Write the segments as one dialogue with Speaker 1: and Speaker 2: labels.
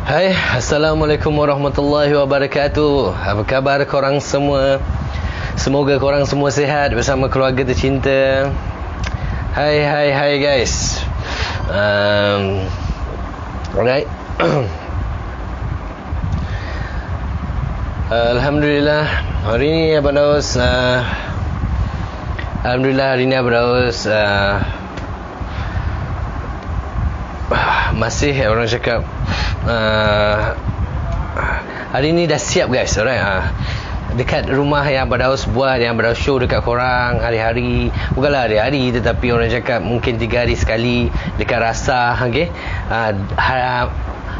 Speaker 1: Hai, Assalamualaikum warahmatullahi wabarakatuh. Apa khabar korang semua? Semoga korang semua sihat bersama keluarga tercinta. Hai guys. Alright. Alhamdulillah hari ni Abang Daus masih orang cakap hari ni dah siap guys, alright. Dekat rumah yang Abang Daus buat, yang Abang Daus show dekat korang hari-hari, bukanlah hari-hari tetapi orang cakap mungkin 3 hari sekali dekat Rasah, okay?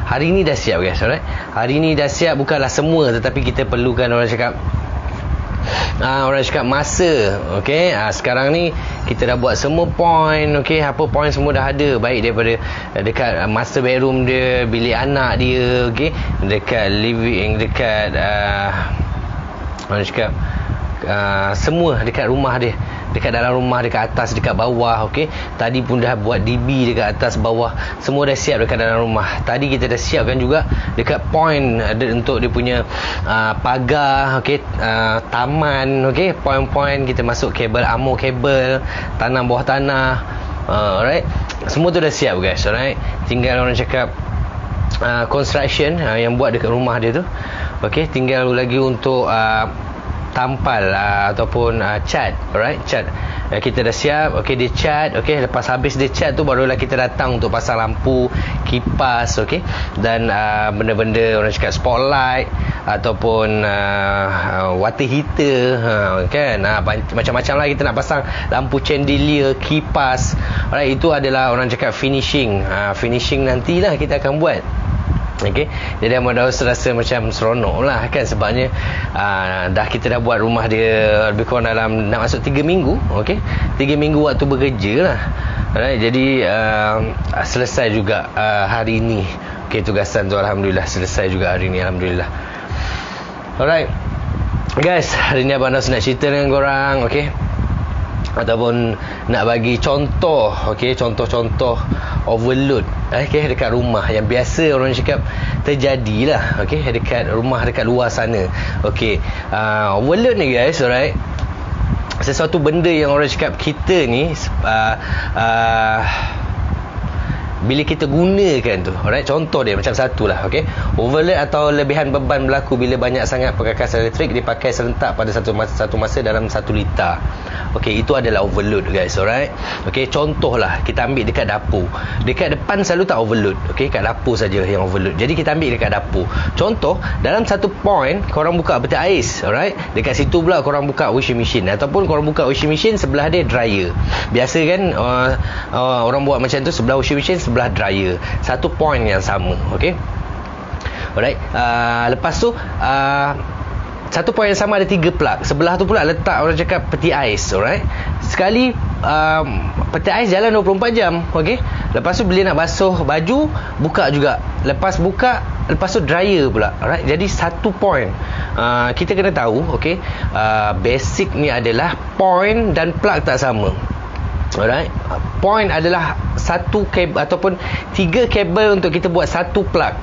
Speaker 1: Hari ni dah siap guys, alright. Hari ni dah siap, bukanlah semua tetapi kita perlukan orang cakap masa, okey. Sekarang ni kita dah buat semua point, okey. Apa point semua dah ada, baik daripada dekat master bedroom dia, bilik anak dia, okey, dekat living, dekat orang cakap semua dekat rumah dia, dekat dalam rumah, dekat atas, dekat bawah, okey. Tadi pun dah buat DB dekat atas bawah, semua dah siap dekat dalam rumah. Tadi kita dah siapkan juga dekat point untuk dia punya pagar, okey, taman, okey, point-point kita masuk kabel, armor kabel, tanam bawah tanah, alright. Semua tu dah siap guys, alright. Tinggal orang cakap construction yang buat dekat rumah dia tu, okey. Tinggal lagi untuk tampal ataupun cat, alright, cat. Kita dah siap, okey, dia cat, okey. Lepas habis dia cat tu barulah kita datang untuk pasang lampu, kipas, okey, dan benda-benda orang cakap spotlight ataupun water heater, kan, macam-macam lah kita nak pasang lampu chandelier, kipas, alright. Itu adalah orang cakap finishing nantilah kita akan buat. Okey, jadi Abang Daus rasa macam seronok lah kan, sebabnya kita dah buat rumah dia lebih kurang dalam nak masuk 3 minggu, okey, 3 minggu waktu bekerja lah, alright. Jadi selesai juga hari ni, okey, tugasan tu alhamdulillah selesai juga hari ni, alhamdulillah. Alright guys, hari ni Abang Daus nak cerita dengan korang, okey, ataupun nak bagi contoh, okey, contoh-contoh overload, okey, dekat rumah yang biasa orang cakap terjadilah, okey, dekat rumah dekat luar sana, okey. Overload ni guys, alright, sesuatu benda yang orang cakap kita ni bila kita gunakan tu, alright, contoh dia macam satu lah, okey. Overload atau lebihan beban berlaku bila banyak sangat perkakasan elektrik dipakai serentak pada satu masa dalam 1 liter. Okey, itu adalah overload guys, alright. Okey, contohlah kita ambil dekat dapur. Dekat depan selalu tak overload, okey, kat dapur saja yang overload. Jadi kita ambil dekat dapur. Contoh, dalam satu point korang buka peti ais, alright. Dekat situ pula korang buka washing machine, ataupun korang buka washing machine sebelah dia dryer. Biasa kan orang buat macam tu, sebelah washing machine sebelah dryer. Satu point yang sama, okey. Alright. Lepas tu satu point yang sama ada 3 plug. Sebelah tu pula letak orang cakap peti ais, alright. Sekali peti ais jalan 24 jam, okey. Lepas tu bila nak basuh baju, buka juga. Lepas buka, lepas tu dryer pula, alright. Jadi satu point. Kita kena tahu, okey, basic ni adalah point dan plug tak sama. Alright. Point adalah satu kabel ataupun 3 kabel untuk kita buat satu plug.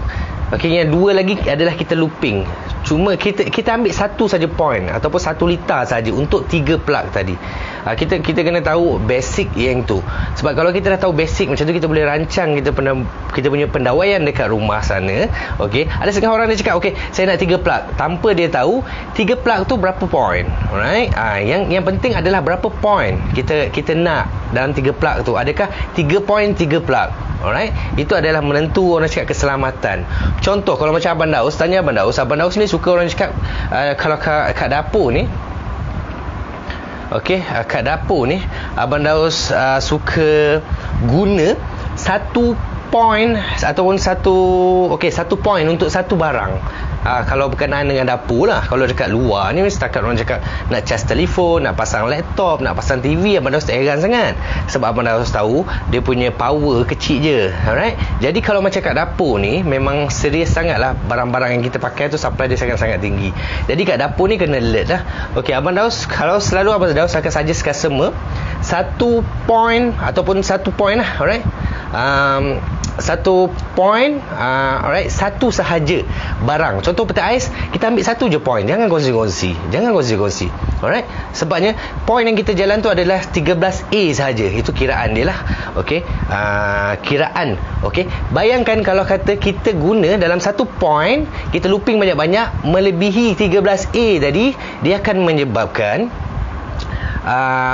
Speaker 1: Okey, yang 2 lagi adalah kita looping. Cuma kita ambil satu saja point ataupun 1 liter saja untuk 3 plug tadi. Kita kena tahu basic yang tu. Sebab kalau kita dah tahu basic macam tu, kita boleh rancang kita punya pendawaian dekat rumah sana. Okey, ada setengah orang dia cakap, okey, saya nak 3 plug, tanpa dia tahu 3 plug tu berapa point. Alright. Yang penting adalah berapa point kita nak dalam 3 plug tu. Adakah 3 point 3 plug? Alright. Itu adalah menentu orang cakap keselamatan. Contoh, kalau macam Abang Daus, tanya Abang Daus ni suka orang cakap kalau kat dapur ni, okey, kat dapur ni Abang Daus suka guna satu point ataupun satu point untuk satu barang. Kalau berkenaan dengan dapur lah. Kalau dekat luar ni setakat orang cakap nak cas telefon, nak pasang laptop, nak pasang TV, Abang Daus tak heran sangat, sebab Abang Daus tahu dia punya power kecil je, alright. Jadi kalau macam kat dapur ni memang serius sangat lah, barang-barang yang kita pakai tu supply dia sangat-sangat tinggi. Jadi kat dapur ni kena alert lah. Okey, Abang Daus, kalau selalu Abang Daus akan suggest customer satu point ataupun satu point lah, alright. satu point, alright, satu sahaja barang. Contoh peti ais, kita ambil satu je point, jangan kongsi-kongsi, alright. Sebabnya point yang kita jalan tu adalah 13A sahaja, itu kiraan dia lah. Okey, kiraan. Okey, bayangkan kalau kata kita guna dalam satu point, kita looping banyak-banyak melebihi 13A tadi, dia akan menyebabkan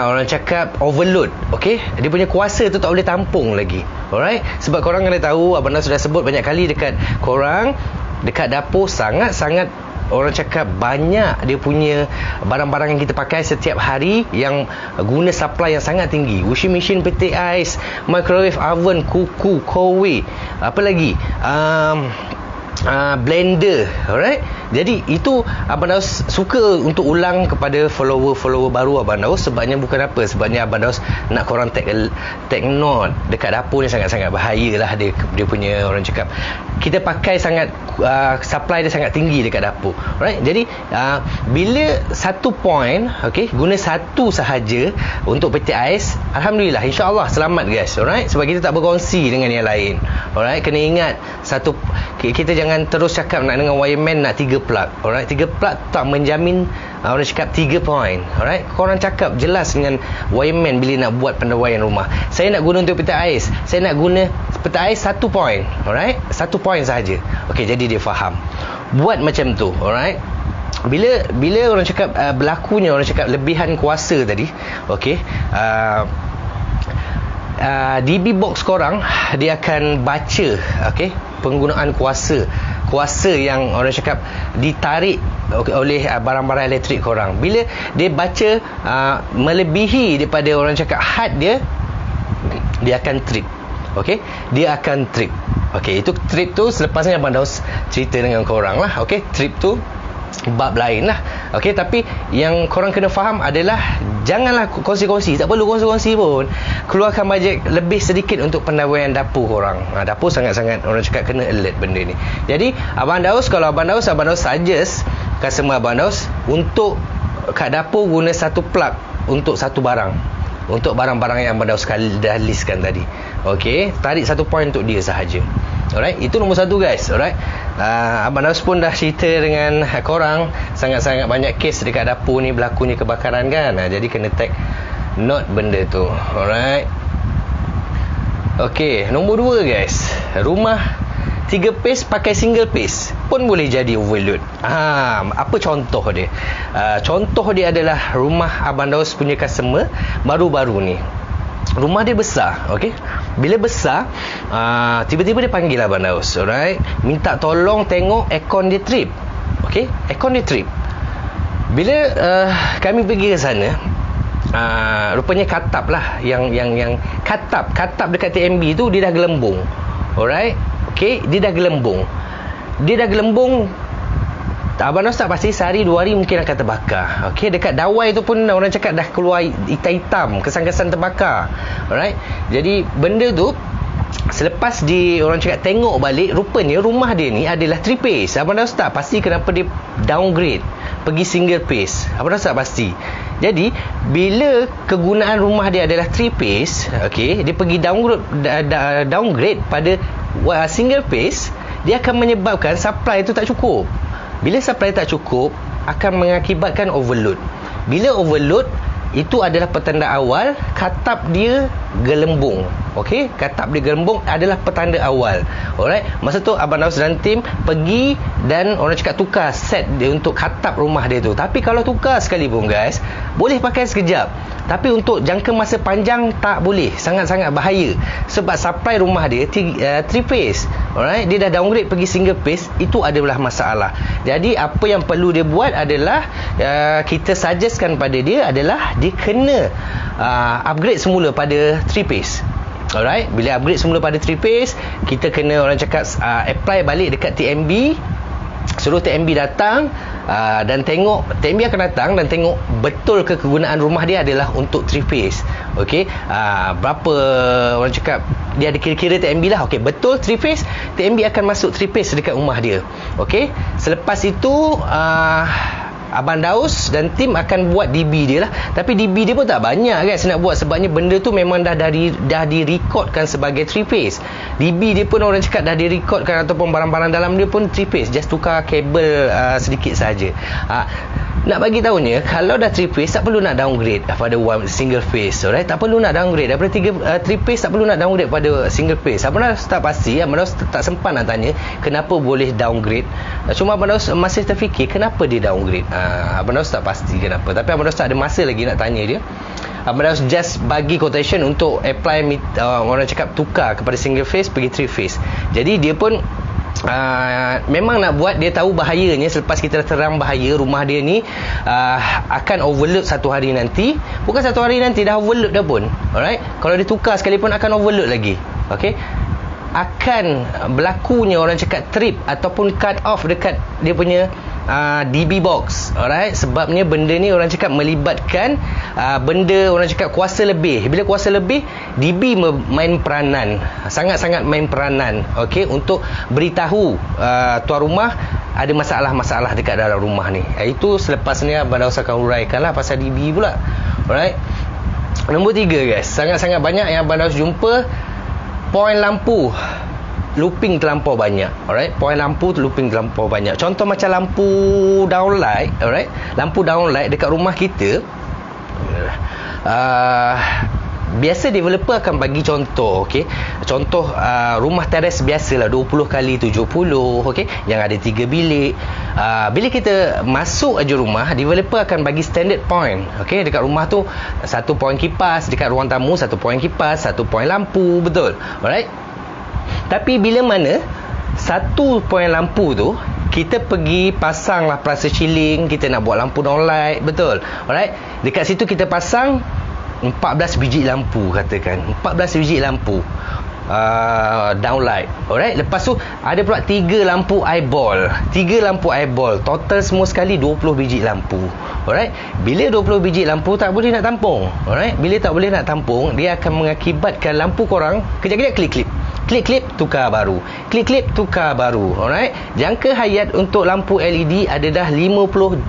Speaker 1: orang cakap overload. Okey, dia punya kuasa tu tak boleh tampung lagi. Alright, sebab korang kena tahu, Abang Nas sudah sebut banyak kali dekat korang, dekat dapur sangat-sangat orang cakap banyak dia punya barang-barang yang kita pakai setiap hari yang guna supply yang sangat tinggi. Washing machine, peti ais, microwave oven, kuku, kowe, apa lagi, blender. Alright, jadi itu Abang Daus suka untuk ulang kepada follower baru Abang Daus. Sebabnya bukan apa, sebabnya Abang Daus nak korang take note, dekat dapur ni sangat-sangat bahaya lah dia punya orang cakap, kita pakai sangat supply dia sangat tinggi dekat dapur. Alright, jadi bila satu point, okay, guna satu sahaja untuk peti ais, Alhamdulillah, insyaAllah selamat guys. Alright, sebab kita tak berkongsi dengan yang lain. Alright, kena ingat satu, kita jangan terus cakap nak dengan wireman nak 3 plug. Alright, 3 plug tak menjamin orang cakap 3 point. Alright, korang cakap jelas dengan wireman bila nak buat pendawaian rumah. Saya nak guna untuk peti ais, saya nak guna peti ais 1 point. Alright, 1 point sahaja. Okey, jadi dia faham. Buat macam tu. Alright, bila orang cakap berlakunya orang cakap lebihan kuasa tadi, okey, DB box korang dia akan baca, okey, penggunaan kuasa yang orang cakap ditarik oleh barang-barang elektrik korang. Bila dia baca melebihi daripada orang cakap had dia akan trip. Okey, dia akan trip. Okey, itu trip tu selepasnya Abang Daus cerita dengan korang lah. Okey, trip tu bab lain lah. Okey, tapi yang korang kena faham adalah janganlah kongsi-kongsi, tak perlu kongsi-kongsi pun. Keluarkan bajet lebih sedikit untuk pendawaian dapur korang. Dapur sangat-sangat orang cakap kena alert benda ni. Jadi Abang Daus, kalau Abang Daus suggest customer Abang Daus untuk kat dapur guna satu plug untuk satu barang, untuk barang-barang yang Abang Daus dah listkan tadi. Okey, tarik satu point untuk dia sahaja. Alright, itu nombor satu guys. Alright, Abang Daus pun dah cerita dengan korang sangat-sangat banyak kes dekat dapur ni berlakunya kebakaran kan. Jadi kena take note benda tu. Alright, okey, nombor dua guys, rumah 3 pace pakai single pace pun boleh jadi overload. Apa contoh dia? Contoh dia adalah rumah Abang Daus punya customer baru-baru ni. Rumah dia besar, okey. Bila besar, tiba-tiba dia panggil Abang Daus, alright, minta tolong tengok aircon dia trip. Okey, aircon dia trip. Bila kami pergi ke sana, rupanya katap lah yang katap dekat TMB tu dia dah gelembung. Alright, okey, dia dah gelembung. Abang Daus tak pasti sehari 2 hari mungkin akan terbakar. Okey, dekat dawai tu pun orang cakap dah keluar hitam-hitam, kesan-kesan terbakar. Alright, jadi benda tu selepas orang cakap tengok balik, rupanya rumah dia ni adalah 3 pace. Abang Daus tak pasti kenapa dia downgrade pergi single pace. Abang Daus tak pasti. Jadi bila kegunaan rumah dia adalah 3 pace, okey, dia pergi downgrade pada single pace, dia akan menyebabkan supply itu tak cukup. Bila supply tak cukup, akan mengakibatkan overload. Bila overload, itu adalah petanda awal katap dia gelembung. Okey, katap dia gelembung adalah petanda awal. Alright, masa tu Abang Daus dan tim pergi dan orang cakap tukar set dia untuk katap rumah dia tu. Tapi kalau tukar sekali pun guys, boleh pakai sekejap, tapi untuk jangka masa panjang tak boleh, sangat-sangat bahaya. Sebab supply rumah dia 3 pace. Alright, dia dah downgrade pergi single pace, itu adalah masalah. Jadi apa yang perlu dia buat adalah kita suggestkan pada dia adalah dia kena upgrade semula pada 3 pace. Alright, bila upgrade semula pada 3 pace, kita kena orang cakap apply balik dekat TMB, suruh TMB datang dan tengok, TMB akan datang dan tengok betul ke kegunaan rumah dia adalah untuk 3 pace. Okey, berapa orang cakap dia ada kira-kira TMB lah. Okey, betul 3 pace, TMB akan masuk 3 pace dekat rumah dia. Okey, selepas itu Abang Daus dan tim akan buat DB dia lah. Tapi DB dia pun tak banyak guys nak buat, sebabnya benda tu memang dah direkodkan sebagai 3 phase. DB dia pun orang cakap dah direkodkan, ataupun barang-barang dalam dia pun 3 phase, just tukar kabel sedikit saja. Nak bagi tahunya, kalau dah 3 phase tak perlu nak downgrade pada single phase. Alright, tak perlu nak downgrade daripada 3 phase, tak perlu nak downgrade pada single phase. Abang Daus tak pasti, Abang Daus tak sempat nak tanya kenapa boleh downgrade. Cuma Abang Daus masih terfikir kenapa dia downgrade. Abang Daus tak pasti kenapa, tapi Abang Daus tak ada masa lagi nak tanya dia. Abang Daus just bagi quotation untuk apply orang cakap tukar kepada single phase pergi 3 phase. Jadi dia pun memang nak buat, dia tahu bahayanya. Selepas kita terang bahaya rumah dia ni akan overload satu hari nanti. Bukan satu hari nanti, dah overload dah pun. Alright, kalau dia tukar sekalipun akan overload lagi. Okay, akan berlakunya orang cakap trip ataupun cut off dekat dia punya DB box. Alright, sebabnya benda ni orang cakap melibatkan benda orang cakap kuasa lebih. Bila kuasa lebih, DB main peranan, sangat-sangat main peranan, okey, untuk beritahu tuan rumah ada masalah-masalah dekat dalam rumah ni. Itu selepas ni Abang Daus akan uraikan lah pasal DB pula. Alright, nombor 3 guys, sangat-sangat banyak yang Abang Daus jumpa poin lampu looping terlampau banyak. Alright, poin lampu looping terlampau banyak. Contoh macam lampu downlight. Alright, lampu downlight dekat rumah kita, biasa developer akan bagi contoh. Okey, contoh rumah teres biasalah 20 kali 70, okey, yang ada 3 bilik. Bila kita masuk aja rumah, developer akan bagi standard point. Okey, dekat rumah tu 1 poin kipas, dekat ruang tamu 1 poin kipas, 1 poin lampu, betul. Alright, tapi bila mana 1 poin lampu tu kita pergi pasanglah prasa chilling, kita nak buat lampu downlight, betul. Alright, dekat situ kita pasang 14 biji lampu, katakan 14 biji lampu downlight. Alright, lepas tu ada pula 3 lampu eyeball, 3 lampu eyeball, total semua sekali 20 biji lampu. Alright, bila 20 biji lampu tak boleh nak tampung. Alright, bila tak boleh nak tampung, dia akan mengakibatkan lampu korang kejap-kejap klip-klip, klip-klip tukar baru, klip-klip tukar baru. Alright, jangka hayat untuk lampu LED ada dah 50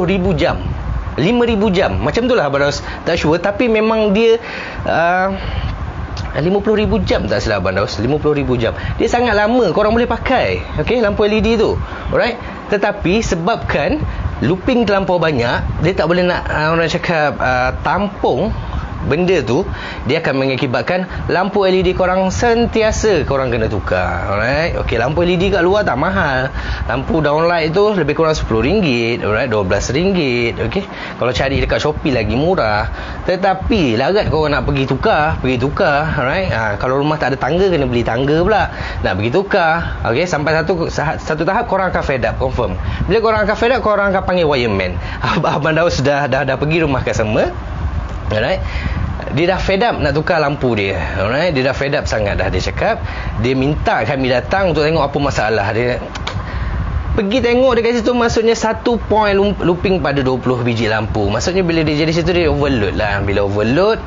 Speaker 1: ribu jam, 5,000 jam. Macam tu lah Abang Daus tak sure, tapi memang dia 50,000 jam tak salah Abang Daus, 50,000 jam. Dia sangat lama korang boleh pakai, okey, lampu LED tu. Alright, tetapi sebabkan looping terlampau banyak, dia tak boleh nak orang cakap tampung benda tu, dia akan mengakibatkan lampu LED korang sentiasa korang kena tukar. Alright, okey, lampu LED kat luar tak mahal. Lampu downlight tu lebih kurang RM10, alright, RM12, okey. Kalau cari dekat Shopee lagi murah. Tetapi larat korang nak pergi tukar, alright. Kalau rumah tak ada tangga, kena beli tangga pula. Nak pergi tukar, okey, sampai satu tahap korang akan fed up, confirm. Bila korang akan fed up, korang akan panggil wireman. Abang Daus dah pergi rumah customer. Alright, dia dah fed up nak tukar lampu dia. Alright, dia dah fed up sangat dah. Dia cakap dia minta kami datang untuk tengok apa masalah dia. Pergi tengok dekat situ, maksudnya 1 point looping pada 20 biji lampu. Maksudnya bila dia jadi situ, dia overload lah. Bila overload,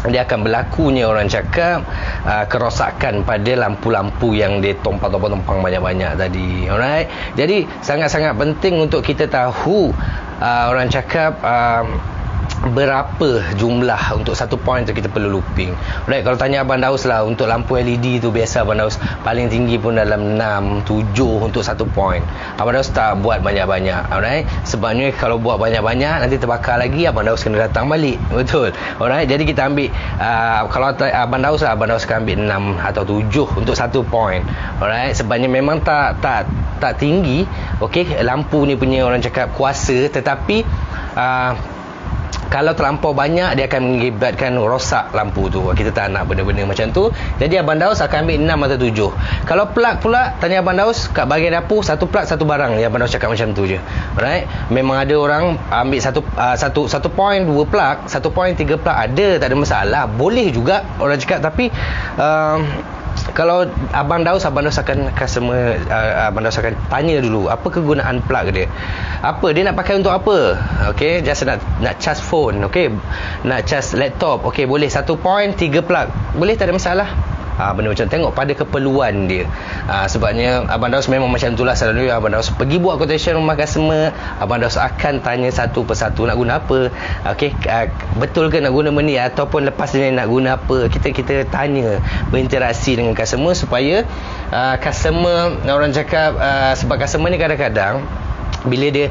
Speaker 1: dia akan berlakunya orang cakap kerosakan pada lampu-lampu yang dia tumpang banyak-banyak tadi. Alright, jadi sangat-sangat penting untuk kita tahu orang cakap berapa jumlah untuk 1 point tu kita perlu looping. Alright, kalau tanya Abang Daus lah, untuk lampu LED tu biasa Abang Daus paling tinggi pun dalam 6, 7 untuk 1 point. Abang Daus tak buat banyak-banyak. Alright, sebabnya kalau buat banyak-banyak nanti terbakar lagi, Abang Daus kena datang balik. Betul. Alright, jadi kita ambil kalau Abang Daus lah, Abang Daus akan ambil 6 atau 7 untuk 1 point. Alright, sebabnya memang tak tinggi, okey, lampu ni punya orang cakap kuasa, tetapi kalau terlampau banyak, dia akan mengakibatkan rosak lampu tu. Kita tak nak benda-benda macam tu. Jadi Abang Daus akan ambil 6 atau 7. Kalau plug pula, tanya Abang Daus kat bahagian dapur, 1 plug 1 barang. Abang Daus cakap macam tu je. Alright, memang ada orang ambil 1 point 2 plug, 1 point 3 plug, ada, tak ada masalah, boleh juga orang cakap. Tapi kalau Abang Daus akan Abang Daus akan tanya dulu apa kegunaan plug dia, apa dia nak pakai untuk apa. Okey, just nak charge phone, okey, nak charge laptop, okey, boleh 1 point 3 plug, boleh, tak ada masalah. Benda macam tengok pada keperluan dia. Sebabnya Abang Daus memang macam itulah selalu. Abang Daus pergi buat quotation rumah customer, Abang Daus akan tanya satu persatu nak guna apa. Okey, betul ke nak guna benda ni, ataupun lepas ni nak guna apa. Kita tanya, berinteraksi dengan customer supaya customer, orang cakap sebab customer ni kadang-kadang bila dia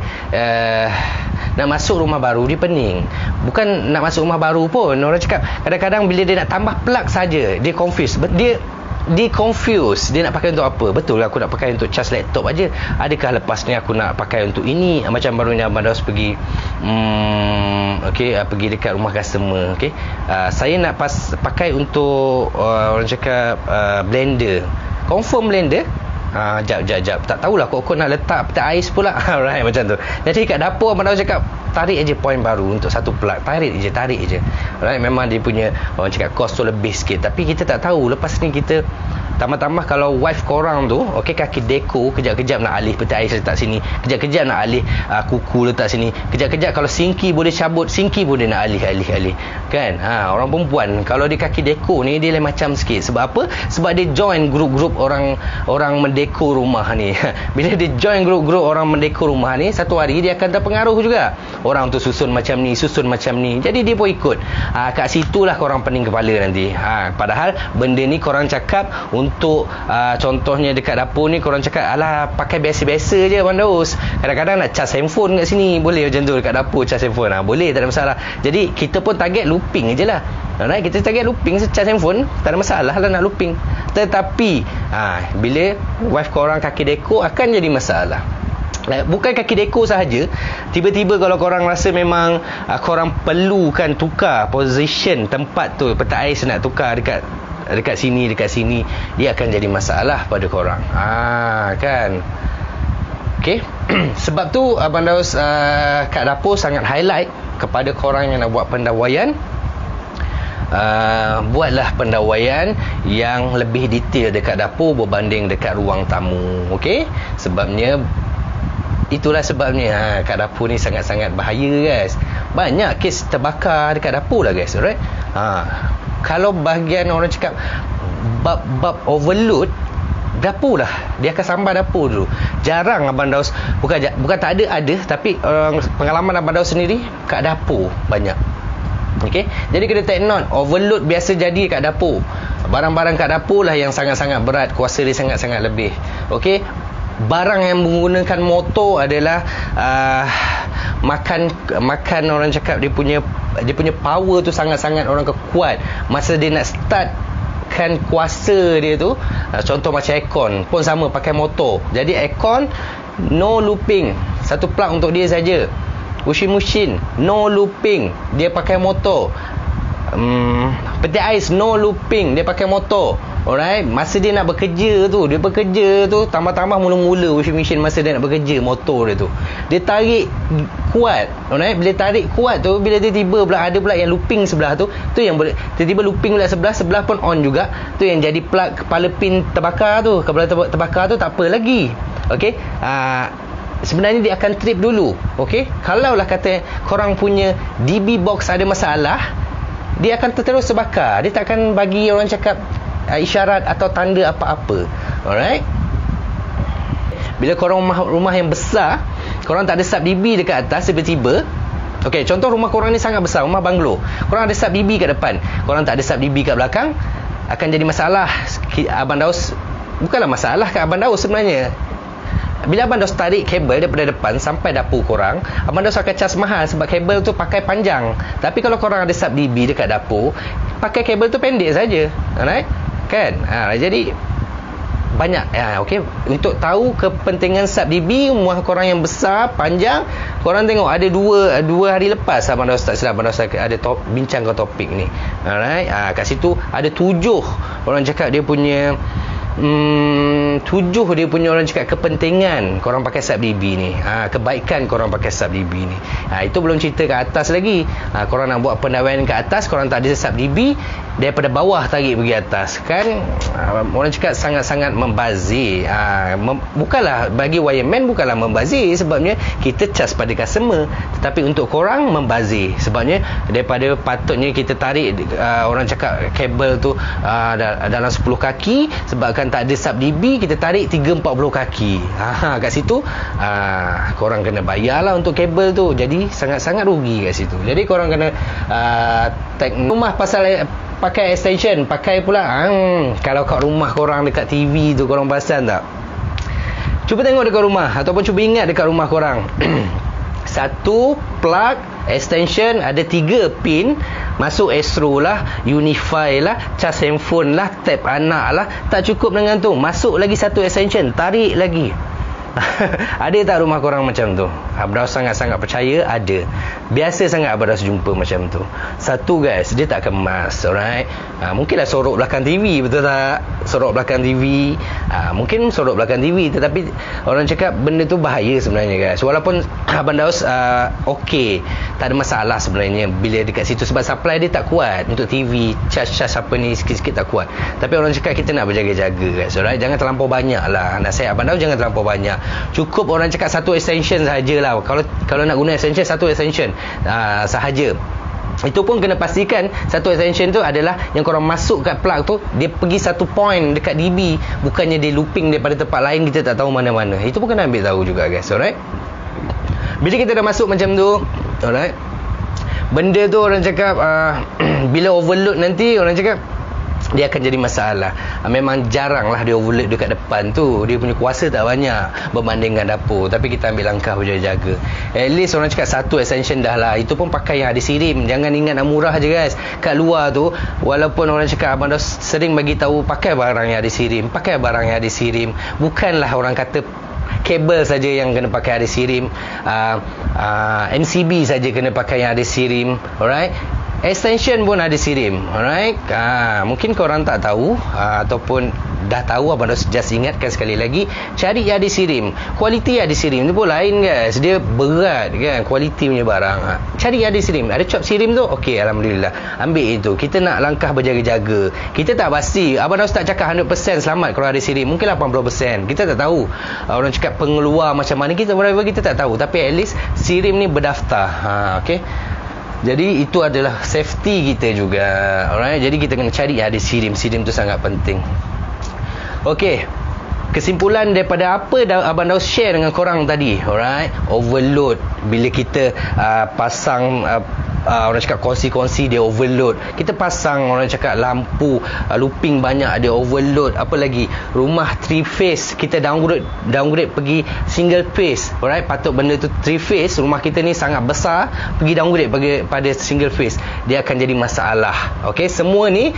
Speaker 1: nak masuk rumah baru, dia pening. Bukan nak masuk rumah baru pun, orang cakap kadang-kadang bila dia nak tambah plug saja, dia confused. Dia confused, dia nak pakai untuk apa. Betul lah aku nak pakai untuk cas laptop aja, adakah lepas ni aku nak pakai untuk ini. Macam barunya Abang Daus pergi pergi dekat rumah customer. Saya nak pakai untuk orang cakap blender. Confirm blender. Jap. Tak tahulah kok nak letak peti ais pula. Alright, macam tu. Jadi kat dapur Abang Daus cakap, tarik je point baru untuk satu plug. Tarik je. Alright, memang dia punya orang cakap kos tu lebih sikit. Tapi kita tak tahu. Lepas ni kita tambah-tambah kalau wife korang tu, kaki deko, kejap-kejap nak alih peti ais letak sini, kejap-kejap nak alih kuku letak sini, kejap-kejap kalau sinki boleh cabut, sinki pun dia nak alih. Kan? Orang perempuan kalau dia kaki deko ni, dia lain macam sikit. Sebab apa? Sebab dia join grup-grup orang mendeko rumah ni. Bila dia join grup-grup orang mendeko rumah ni, satu hari dia akan terpengaruh juga. Orang tu susun macam ni. Jadi dia pun ikut. Kat situlah korang pening kepala nanti. Padahal benda ni korang cakap untuk contohnya dekat dapur ni, korang cakap alah pakai biasa-biasa je Abang Daus. Kadang-kadang nak cas handphone kat sini, boleh macam tu dekat dapur cas handphone. Boleh, tak ada masalah. Jadi kita pun target looping je lah. Alright, kita target looping, cas handphone, tak ada masalah lah nak looping. Tetapi bila wife korang kaki deko, akan jadi masalah. Bukan kaki deko sahaja, tiba-tiba kalau korang rasa memang korang perlukan tukar position tempat tu, peti ais nak tukar dekat sini, dia akan jadi masalah pada korang. Kan? Okey. Sebab tu Abang Daus kat dapur sangat highlight kepada korang yang nak buat pendawaian. Buatlah pendawaian yang lebih detail dekat dapur berbanding dekat ruang tamu. Okey? Itulah sebabnya kat dapur ni sangat-sangat bahaya, guys. Banyak kes terbakar dekat dapur lah, guys. Alright? Kalau bahagian orang cakap bab overload, dapur lah, dia akan sambar dapur dulu. Jarang Abang Daus, bukan tak ada, tapi pengalaman Abang Daus sendiri kat dapur banyak. Okey, jadi kena take note, overload biasa jadi kat dapur. Barang-barang kat dapur lah yang sangat-sangat berat, kuasa dia sangat-sangat lebih. Okey, barang yang menggunakan motor adalah makan orang cakap dia punya power tu sangat-sangat orang kuat. Masa dia nak start kan kuasa dia tu, contoh macam aircon pun sama, pakai motor. Jadi aircon no looping, satu plug untuk dia saja. Washing machine no looping, dia pakai motor. Peti ais no looping, dia pakai motor. Alright, masa dia nak bekerja tu, tambah-tambah mula-mula washing machine masa dia nak bekerja, motor dia tu dia tarik kuat. Alright, bila tarik kuat tu, bila dia tiba pula ada pula yang looping sebelah tu yang boleh tiba-tiba looping pula sebelah pun on juga. Tu yang jadi plug kepala pin terbakar tu, kepala terbakar tu tak apa lagi. Okey, sebenarnya dia akan trip dulu. Okey, kalaulah kata korang punya DB box ada masalah, dia akan terus terbakar. Dia tak akan bagi orang cakap isyarat atau tanda apa-apa. Alright, bila korang rumah yang besar, korang tak ada sub DB dekat atas, tiba-tiba contoh rumah korang ni sangat besar, rumah banglo, korang ada sub DB kat depan, korang tak ada sub DB kat belakang, akan jadi masalah. Abang Daus, bukanlah masalah kat Abang Daus sebenarnya. Bila Abang Daus tarik kabel daripada depan sampai dapur korang, Abang Daus akan cas mahal sebab kabel tu pakai panjang. Tapi kalau korang ada sub DB dekat dapur, pakai kabel tu pendek saja. Alright? Kan? Jadi banyak untuk tahu kepentingan sub DB rumah korang yang besar, panjang, korang tengok ada dua hari lepas Abang Daus tak silap, Abang Daus ada bincang ke topik ni. Alright? Kat situ ada 7 orang cakap dia punya 7 dia punya orang cakap kepentingan korang pakai sub DB ni, kebaikan korang pakai sub DB ni. Itu belum cerita ke atas lagi. Korang nak buat pendawaian ke atas, korang tak ada sub DB, daripada bawah tarik pergi atas kan. Orang cakap sangat-sangat membazir. Bukanlah bagi wireman, bukanlah membazir, sebabnya kita cas pada customer, tetapi untuk korang membazir, sebabnya daripada patutnya kita tarik orang cakap kabel tu dalam 10 kaki, sebabkan tak ada sub DB, kita tarik 3-40 kaki. Kat situ korang kena bayar lah untuk kabel tu, jadi sangat-sangat rugi kat situ. Jadi korang kena rumah pasal pakai extension, pakai pula kalau kat rumah korang dekat TV tu korang perasan tak? Cuba tengok dekat rumah, ataupun cuba ingat dekat rumah korang. Satu plug extension ada 3 pin, masuk Astro lah, Unify lah, cas handphone lah, tab anak lah. Tak cukup dengan tu, masuk lagi satu extension, tarik lagi. Ada tak rumah korang macam tu? Abang sangat-sangat percaya ada. Biasa sangat Abang jumpa macam tu. Satu guys, dia tak kemas, alright. Mungkinlah sorok belakang TV, betul tak? Sorok belakang TV, mungkin sorok belakang TV, tetapi orang cakap benda tu bahaya sebenarnya guys. Walaupun Abang Daus okey, tak ada masalah sebenarnya bila dekat situ, sebab supply dia tak kuat untuk TV. Charge apa ni sikit-sikit tak kuat. Tapi orang cakap kita nak berjaga-jaga guys, alright. Jangan terlampau banyak lah. Nasihat Abang Daus, jangan terlampau banyak. Cukup orang cakap satu extension sahajalah. Kalau nak guna extension, satu extension sahaja. Itu pun kena pastikan satu extension tu adalah yang korang masuk kat plug tu, dia pergi satu point dekat DB, bukannya dia looping daripada tempat lain, kita tak tahu mana-mana. Itu pun kena ambil tahu juga guys, alright. Bila kita dah masuk macam tu, alright, benda tu orang cakap bila overload nanti, orang cakap dia akan jadi masalah. Memang jarang lah dia overload dekat depan tu, dia punya kuasa tak banyak berbandingkan dapur. Tapi kita ambil langkah berjaga-jaga. At least orang cakap satu extension dah lah. Itu pun pakai yang ada sirim. Jangan ingat nak murah je guys. Kat luar tu, walaupun orang cakap Abang dah sering bagi tahu, pakai barang yang ada sirim, pakai barang yang ada sirim. Bukanlah orang kata kabel saja yang kena pakai ada sirim, MCB saja kena pakai yang ada sirim, alright. Extension pun ada sirim, alright. Mungkin korang tak tahu, ataupun dah tahu, Abang dah just ingatkan sekali lagi, cari yang ada sirim. Kualiti ada sirim tu pun lain guys, dia berat kan, kualiti punya barang. Cari yang ada sirim. Ada cop sirim tu, okey, alhamdulillah, ambil itu. Kita nak langkah berjaga-jaga. Kita tak pasti, Abang dah tak cakap 100% selamat kalau ada sirim, mungkin 80%. Kita tak tahu orang cakap pengeluar macam mana, kita tak tahu. Tapi at least sirim ni berdaftar. Okey. Jadi itu adalah safety kita juga, alright. Jadi kita kena cari ada sirim. Sirim tu sangat penting. Okey, kesimpulan daripada apa Abang Daus share dengan korang tadi, alright. Overload, bila kita pasang orang cakap kongsi-kongsi, dia overload. Kita pasang orang cakap lampu looping banyak, dia overload. Apa lagi, rumah 3 phase, kita downgrade pergi single phase, alright. Patut benda tu 3 phase, rumah kita ni sangat besar, pergi downgrade pada single phase, dia akan jadi masalah. Okey, semua ni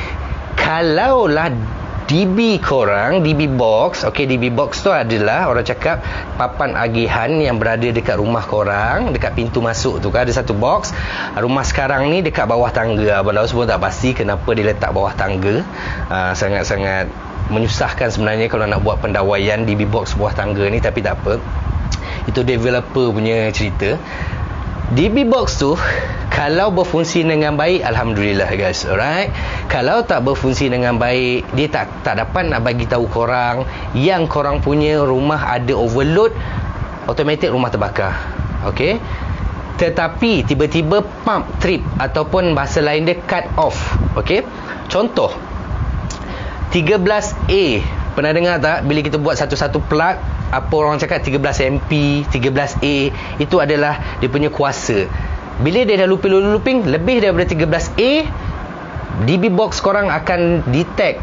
Speaker 1: kalaulah DB korang, DB box. Okey, DB box tu adalah orang cakap papan agihan yang berada dekat rumah korang, dekat pintu masuk tu kan, ada satu box. Rumah sekarang ni dekat bawah tangga. Abang Daus pun tak pasti kenapa dia letak bawah tangga. Sangat-sangat menyusahkan sebenarnya kalau nak buat pendawaian DB box bawah tangga ni, tapi tak apa, itu developer punya cerita. DB box tu kalau berfungsi dengan baik, alhamdulillah guys, alright. Kalau tak berfungsi dengan baik, dia tak dapat nak bagi tahu korang yang korang punya rumah ada overload, automatik rumah terbakar. Okey. Tetapi tiba-tiba pump trip, ataupun bahasa lain dia cut off. Okey. Contoh 13A, pernah dengar tak bila kita buat satu-satu plug, apa orang cakap 13MP, 13A, itu adalah dia punya kuasa. Bila dia dah looping lebih daripada 13A, DB box korang akan detect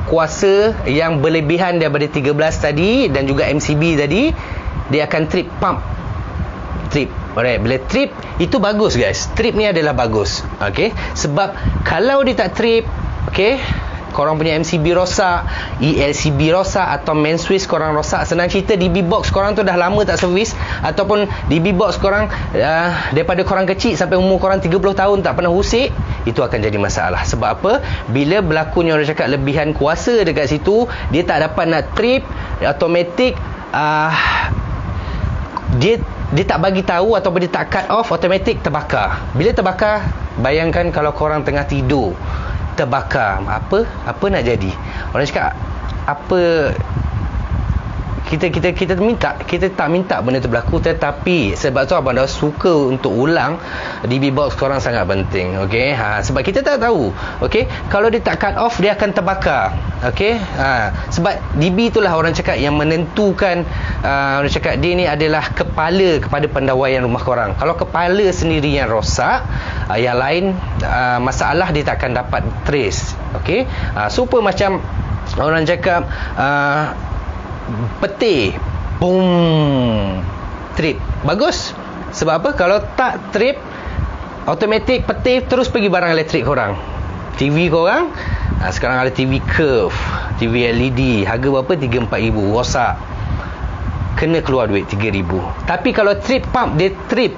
Speaker 1: kuasa yang berlebihan daripada 13 tadi dan juga MCB tadi, dia akan trip, pump trip. Alright, bila trip itu bagus guys. Trip ni adalah bagus. Okey, sebab kalau dia tak trip, okey, korang punya MCB rosak, ELCB rosak, atau main switch korang rosak, senang cerita DB box korang tu dah lama tak servis, ataupun DB box korang daripada korang kecil sampai umur korang 30 tahun tak pernah usik, itu akan jadi masalah. Sebab apa? Bila berlakunya orang cakap lebihan kuasa dekat situ, dia tak dapat nak trip, automatik dia tak bagi tahu, ataupun dia tak cut off, automatik terbakar. Bila terbakar, bayangkan kalau korang tengah tidur, terbakar. Apa nak jadi? Orang cakap apa, kita tak minta benda tu berlaku, tetapi sebab tu Abang Daus suka untuk ulang DB box korang sangat penting. Okey, sebab kita tak tahu, okey, kalau dia tak cut off dia akan terbakar. Okey, sebab DB itulah orang cakap yang menentukan, orang cakap dia ni adalah kepala kepada pendawaian rumah korang. Kalau kepala sendiri yang rosak, yang lain masalah dia tak akan dapat trace. Okey, super macam orang cakap peti, boom, trip. Bagus. Sebab apa? Kalau tak trip, automatik peti terus pergi barang elektrik korang. TV korang, sekarang ada TV curve, TV LED, harga berapa? 3-4 ribu. Rosak, kena keluar duit 3 ribu. Tapi kalau trip pump, dia trip,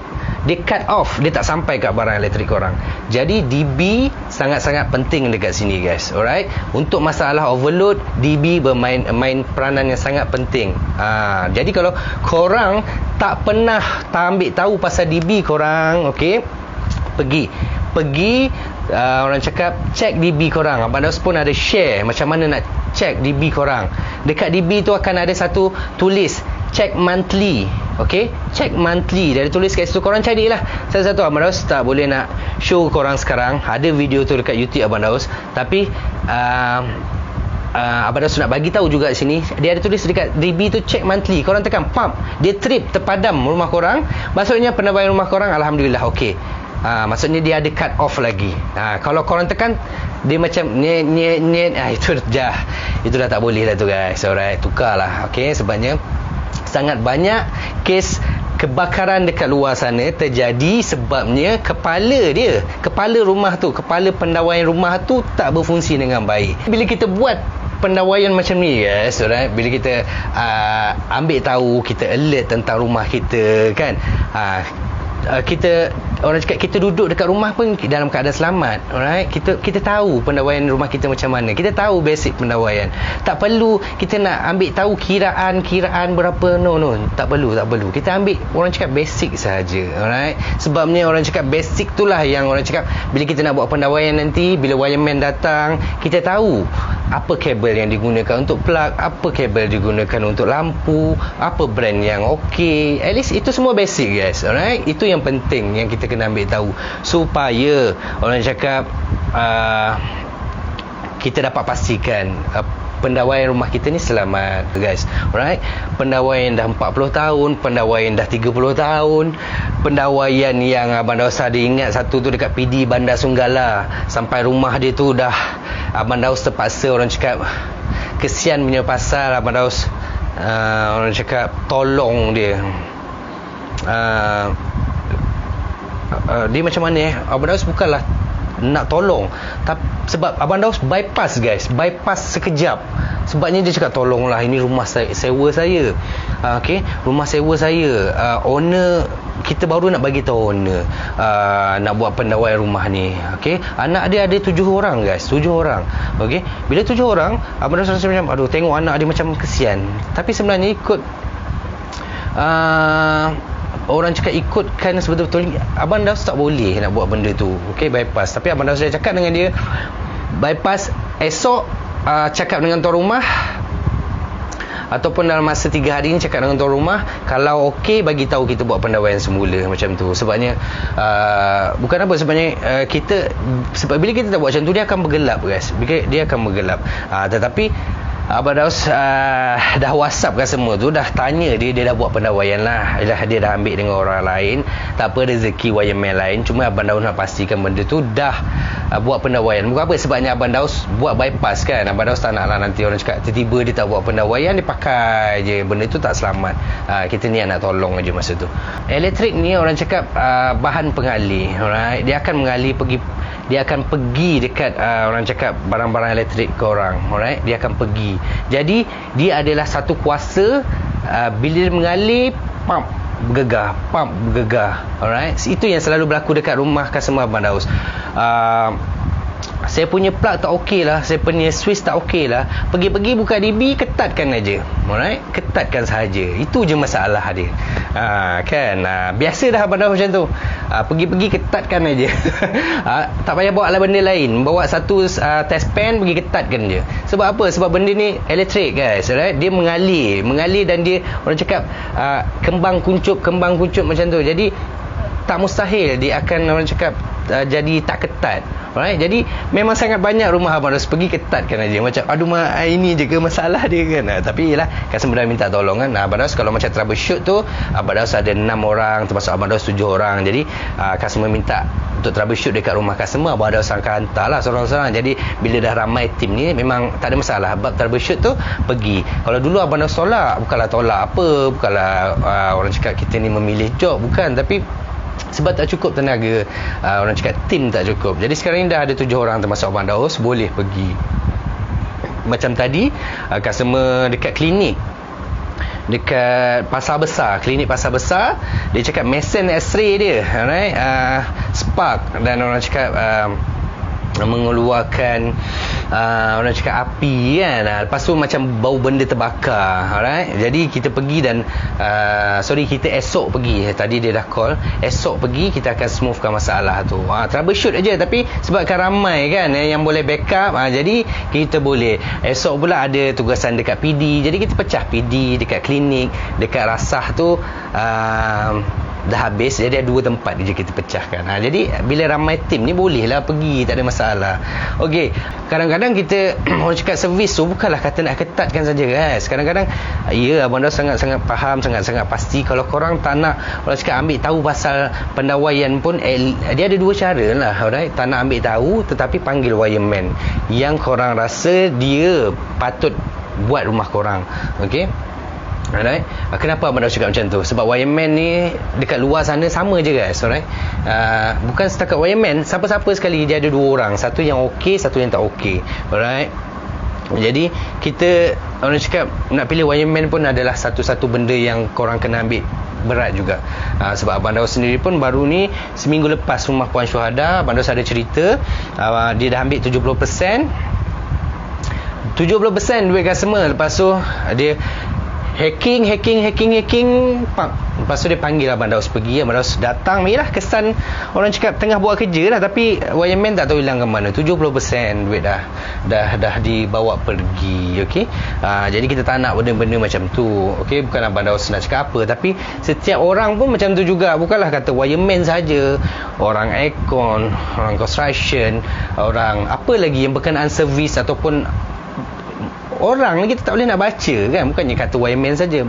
Speaker 1: dia cut off, dia tak sampai kat barang elektrik korang. Jadi DB sangat-sangat penting dekat sini, guys. Alright, untuk masalah overload, DB main peranan yang sangat penting. Jadi kalau korang tak pernah ambil tahu pasal DB korang, okey, pergi orang cakap check DB korang. Abang Daus pun ada share macam mana nak check DB korang. Dekat DB tu akan ada satu tulis check monthly. Okey, check monthly. Dia ada tulis kat situ, korang carilah. Satu-satu Abang Daus tak boleh nak show korang sekarang. Ada video tu dekat YouTube Abang Daus, tapi Abang Daus nak bagi tahu juga di sini. Dia ada tulis dekat DB tu check monthly. Korang tekan pump, dia trip, terpadam rumah korang, maksudnya pendawaian rumah korang alhamdulillah okey. Maksudnya dia ada cut off lagi. Kalau korang tekan dia macam net, itu dah tak boleh lah tu, guys. Alright, tukarlah. Okey, sebabnya sangat banyak kes kebakaran dekat luar sana terjadi sebabnya kepala rumah tu, kepala pendawaian rumah tu tak berfungsi dengan baik. Bila kita buat pendawaian macam ni, guys, alright, bila kita ambil tahu, kita alert tentang rumah kita, kan, kita, orang cakap, kita duduk dekat rumah pun dalam keadaan selamat. Alright, kita tahu pendawaian rumah kita macam mana, kita tahu basic pendawaian. Tak perlu kita nak ambil tahu kiraan berapa, no, tak perlu. Kita ambil, orang cakap, basic sahaja. Alright, sebabnya orang cakap basic itulah yang orang cakap bila kita nak buat pendawaian nanti, bila wireman datang, kita tahu apa kabel yang digunakan untuk plug, apa kabel digunakan untuk lampu, apa brand yang okey. At least itu semua basic, guys. Alright, itu yang penting yang kita kena ambil tahu supaya orang cakap kita dapat pastikan pendawaian rumah kita ni selamat, guys. Alright, pendawaian dah 40 tahun, pendawaian dah 30 tahun, pendawaian yang Abang Daus ada ingat satu tu dekat PD Bandar Sunggala, sampai rumah dia tu dah Abang Daus terpaksa, orang cakap, kesian punya pasal Abang Daus orang cakap tolong dia. Dia macam mana Abang Daus bukanlah nak tolong, tapi sebab Abang Daus bypass, guys, bypass sekejap. Sebabnya dia cakap, tolonglah, ini rumah sewa saya. Okey, rumah sewa saya, owner kita baru nak bagi tahu owner nak buat pendawaian rumah ni. Okey, anak dia ada 7 orang, guys, 7 orang. Okey, bila 7 orang, Abang Daus rasa macam, aduh, tengok anak dia macam kesian. Tapi sebenarnya ikut orang cakap ikutkan sebetul-betul, Abang Daus tak boleh nak buat benda tu. Okey, bypass. Tapi Abang Daus dah cakap dengan dia, bypass, esok cakap dengan tuan rumah, ataupun dalam masa 3 hari ni cakap dengan tuan rumah, kalau okey bagi tahu kita buat pendawaian semula, macam tu. Sebabnya bukan apa, sebabnya sebab bila kita tak buat macam tu, dia akan bergelap, guys. Dia akan bergelap. Tetapi Abang Daus dah WhatsApp kan semua tu, dah tanya dia dah buat pendawaian lah. Dia dah ambil dengan orang lain, tak apa, rezeki wireman lain. Cuma Abang Daus nak pastikan benda tu dah buat pendawaian. Bukan apa, sebabnya Abang Daus buat bypass, kan. Abang Daus tak nak lah nanti orang cakap tiba-tiba dia tak buat pendawaian, dia pakai je, benda tu tak selamat. Kita ni nak tolong aja masa tu. Elektrik ni orang cakap bahan pengalih. Alright, dia akan mengalih dia akan pergi dekat orang cakap barang-barang elektrik ke orang. Alright, dia akan pergi. Jadi dia adalah satu kuasa, bila dia mengalir, pump bergegar. Alright, itu yang selalu berlaku dekat rumah customer Abang Daus. saya punya plug tak okey lah, saya punya switch tak okey lah, pergi-pergi buka DB, ketatkan aja. Alright, ketatkan sahaja. Itu je masalah dia. Kan, biasa dah Abang Daus macam tu. Pergi-pergi ketatkan aja. Tak payah bawa lah benda lain, bawa satu test pen, pergi ketatkan je. Sebab apa? Sebab benda ni elektrik, guys. Alright, dia mengalir dan dia, orang cakap, kembang kuncup macam tu. Jadi tak mustahil dia akan, orang cakap, jadi tak ketat. Alright, jadi memang sangat banyak rumah Abang Daus pergi ketatkan aja. Macam aduh ini je ke masalah dia kan. Tapi yelah, customer dah minta tolong kan. Abang Daus kalau macam troubleshoot tu, Abang Daus ada 6 orang, termasuk Abang Daus 7 orang. Jadi customer minta untuk troubleshoot dekat rumah customer, Abang Daus akan hantar lah seorang-seorang. Jadi bila dah ramai tim ni, memang tak ada masalah. Bab troubleshoot tu pergi. Kalau dulu Abang Daus tolak, bukanlah tolak apa, bukanlah orang cakap kita ni memilih job, bukan. Tapi sebab tak cukup tenaga, orang cakap tim tak cukup. Jadi sekarang ni dah ada 7 orang termasuk Abang Daus boleh pergi. Macam tadi, customer dekat klinik, dekat Pasar Besar, klinik Pasar Besar, dia cakap mesin X-ray dia, alright, spark, dan orang cakap mengeluarkan orang cakap api kan. Lepas tu macam bau benda terbakar. Alright, jadi kita pergi dan kita esok pergi. Tadi dia dah call, esok pergi kita akan smoothkan masalah tu. Troubleshoot aja, tapi sebabkan ramai kan yang boleh backup, jadi kita boleh. Esok pula ada tugasan dekat PD, jadi kita pecah PD dekat klinik, dekat Rasah tu dah habis, jadi ada 2 tempat je kita pecahkan. Jadi bila ramai tim ni bolehlah pergi, tak ada masalah. Okey, kadang-kadang kita orang cakap servis tu bukanlah kata nak ketatkan saja, guys. Kadang-kadang Abang Daus sangat-sangat faham, sangat-sangat pasti. Kalau korang tak nak orang cakap ambil tahu pasal pendawaian pun, dia ada 2 cara lah. Alright, tak nak ambil tahu, tetapi panggil wireman yang korang rasa dia patut buat rumah korang. Okey, alright. Kenapa Abang Daus cakap macam tu? Sebab wireman ni dekat luar sana sama je, guys. Alright, bukan setakat wireman, siapa-siapa sekali dia ada 2 orang, satu yang okey, satu yang tak okey. Alright, jadi kita, orang cakap, nak pilih wireman pun adalah satu-satu benda yang korang kena ambil berat juga. Sebab Abang Daus sendiri pun baru ni seminggu lepas rumah Puan Syuhada, Abang Daus ada cerita, dia dah ambil 70% duit customer. Lepas tu dia hacking, lepas tu dia panggil Abang Daus pergi. Abang Daus datang, marilah, kesan orang cakap tengah buat kerja lah, tapi wireman tak tahu hilang ke mana. 70% duit dah dibawa pergi. Okey, jadi kita tak nak benda-benda macam tu. Okey, bukan Abang Daus nak cakap apa, tapi setiap orang pun macam tu juga. Bukanlah kata wireman saja, orang aircon, orang construction, orang apa lagi yang berkenaan servis ataupun orang lagi, kita tak boleh nak baca kan. Bukannya kata wireman saja,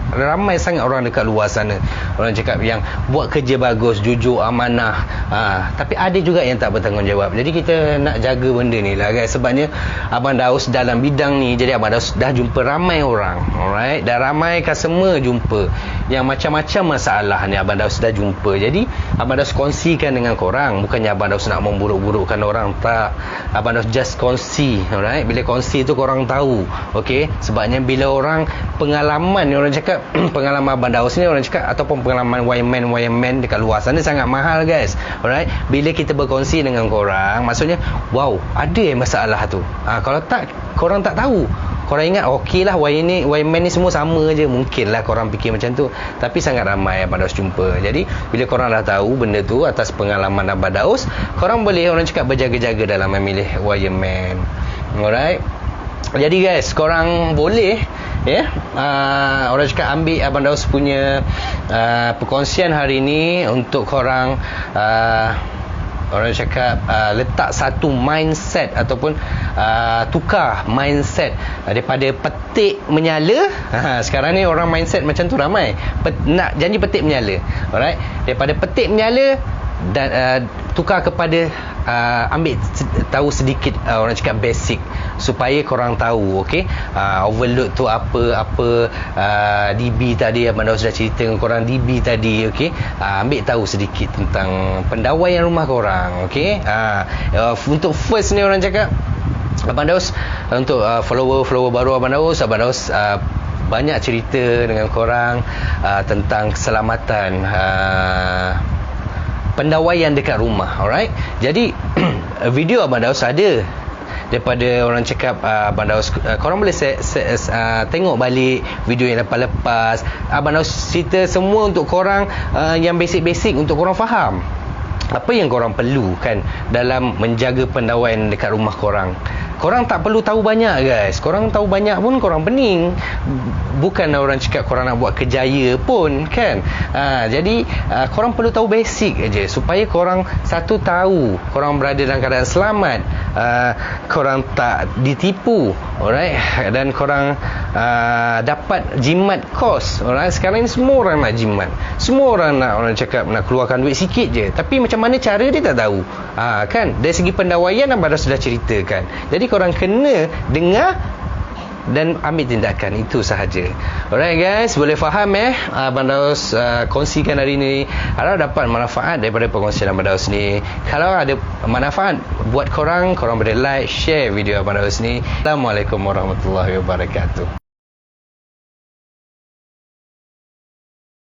Speaker 1: ramai sangat orang dekat luar sana, orang cakap yang buat kerja bagus, jujur, amanah, tapi ada juga yang tak bertanggungjawab. Jadi kita nak jaga benda ni lah, guys. Sebabnya Abang Daus dalam bidang ni, jadi Abang Daus dah jumpa ramai orang. Alright, dah ramai customer jumpa yang macam-macam masalah ni, Abang Daus dah jumpa. Jadi Abang Daus kongsikan dengan korang. Bukannya Abang Daus nak memburuk-burukkan orang, tak. Abang Daus just kongsi. Alright, bila kongsi tu korang tahu. Okey, sebabnya bila orang pengalaman ni, orang cakap pengalaman Abang Daus ni, orang cakap, ataupun pengalaman wireman dekat luar sana sangat mahal, guys. Alright, bila kita berkongsi dengan korang, maksudnya wow, ada masalah tu. Kalau tak, korang tak tahu, korang ingat okey lah, wireman ni semua sama je, mungkin lah korang fikir macam tu. Tapi sangat ramai Abang Daus jumpa. Jadi bila korang dah tahu benda tu atas pengalaman Abang Daus, korang boleh, orang cakap, berjaga-jaga dalam memilih wireman. Alright, jadi guys, korang boleh orang cakap ambil Abang Daus punya perkongsian hari ni untuk korang orang cakap letak satu mindset ataupun tukar mindset daripada petik menyala. Sekarang ni orang mindset macam tu ramai, nak janji petik menyala. Alright, daripada petik menyala dan tukar kepada ambil tahu sedikit, orang cakap basic, supaya korang tahu. Okey, overload tu apa DB tadi Abang Daus dah cerita dengan korang, DB tadi. Okey, ambil tahu sedikit tentang pendawaian rumah korang. Okey, untuk first ni, orang cakap, Abang Daus, untuk follower baru Abang Daus banyak cerita dengan korang tentang keselamatan pendawaian dekat rumah. Alright, jadi video Abang Daus ada. Daripada orang cakap Abang Daus, korang boleh tengok balik video yang lepas-lepas. Abang Daus cerita semua untuk korang, yang basic-basic untuk korang faham apa yang korang perlukan dalam menjaga pendawaian dekat rumah korang. Korang tak perlu tahu banyak guys. Korang tahu banyak pun korang pening. Bukan orang cakap korang nak buat kejaya pun kan. Jadi korang perlu tahu basic aja supaya korang satu tahu korang berada dalam keadaan selamat, korang tak ditipu, alright, dan korang dapat jimat kos. Alright, sekarang ni semua orang nak jimat. Semua orang nak, orang cakap nak keluarkan duit sikit je, tapi macam mana cara dia tak tahu. Kan dari segi pendawaian Abang Daus sudah ceritakan. Jadi korang kena dengar dan ambil tindakan, itu sahaja. Alright guys, boleh faham Abang Daus kongsikan hari ni. Harap dapat manfaat daripada perkongsian Abang Daus ni. Kalau ada manfaat buat korang boleh like, share video Abang Daus ni. Assalamualaikum warahmatullahi wabarakatuh.